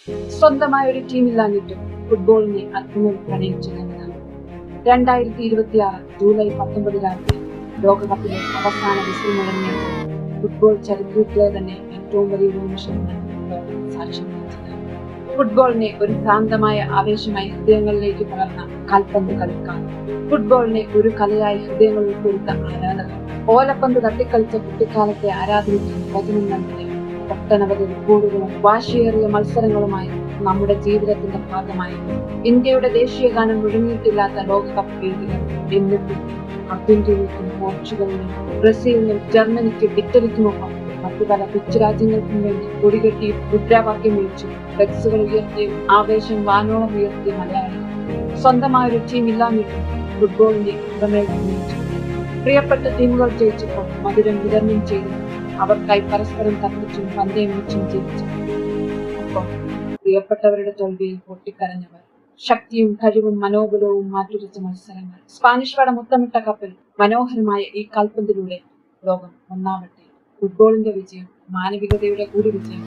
സ്വന്തമായ ഒരു ടീമില്ലാഞ്ഞിട്ടും ഫുട്ബോളിനെ അത്ഭുതം പ്രണയിച്ചു എന്നതാണ്. 2026 ജൂലൈ 19 രാത്രി ലോകകപ്പിലെ അവസാന വിസിൽ മുഴങ്ങിയ ഫുട്ബോൾ ചരിത്രത്തിലെ തന്നെ ഏറ്റവും വലിയ നിമിഷമാണ് ലോകം സാക്ഷ്യം വഹിച്ചത്. ഫുട്ബോളിനെ ഒരു ഭ്രാന്തമായ ആവേശമായി ഹൃദയങ്ങളിലേക്ക് പകർന്ന കാൽപന്ത് കളിക്കാർ, ഫുട്ബോളിനെ ഒരു കലയായി ഹൃദയങ്ങളിൽ കൊടുത്ത ആരാധകർ, ഓലപ്പന്ത് തട്ടിക്കളിച്ച കുട്ടിക്കാലത്തെ ആരാധനയ്ക്ക് വചനം നൽകിയ ഒട്ടനവധി റെക്കോർഡുകളും വാശിയേറിയ മത്സരങ്ങളുമായി നമ്മുടെ ജീവിതത്തിന്റെ ഭാഗമായി ഇന്ത്യയുടെ ദേശീയ ഗാനം മുഴങ്ങിയിട്ടില്ലാത്ത ലോകകപ്പ് വേദികൾ എന്നിട്ടും അർജന്റീനയ്ക്കും പോർച്ചുഗലിനും ബ്രസീലിനും ജർമ്മനിക്കും ഇറ്റലിക്കുമൊപ്പം മറ്റു പല കൊച്ചു രാജ്യങ്ങൾക്കും വേണ്ടി കൊടികെട്ടി മുദ്രാവാക്യം വിളിച്ചു ഫ്ലെക്സുകൾ ഉയർത്തിയും ആവേശം വാനോളം ഉയർത്തിയ മലയാളികൾ സ്വന്തമായൊരു ടീം ഇല്ലാഞ്ഞിട്ടും ഫുട്ബോളിന്റെ ഉടമയിൽ ഉന്നയിച്ചു. പ്രിയപ്പെട്ട ടീമുകൾ ജയിച്ചപ്പോൾ മധുരം വിതരണം ചെയ്തു അവർക്കായി പരസ്പരം തർക്കിച്ചും പന്തയം വെച്ചും ജയിച്ചു. ഒപ്പം പ്രിയപ്പെട്ടവരുടെ തോൽവിയിൽ പൊട്ടിക്കരഞ്ഞവർ, ശക്തിയും കഴിവും മനോബലവും മാറ്റുരച്ച മത്സരങ്ങൾ, സ്പാനിഷ് പട മുത്തമിട്ട കപ്പിൽ മനോഹരമായ ഈ കാൽപന്തിലൂടെ ലോകം ഒന്നാവട്ടെ. ഫുട്ബോളിന്റെ വിജയം മാനവികതയുടെ കൂടി വിജയം.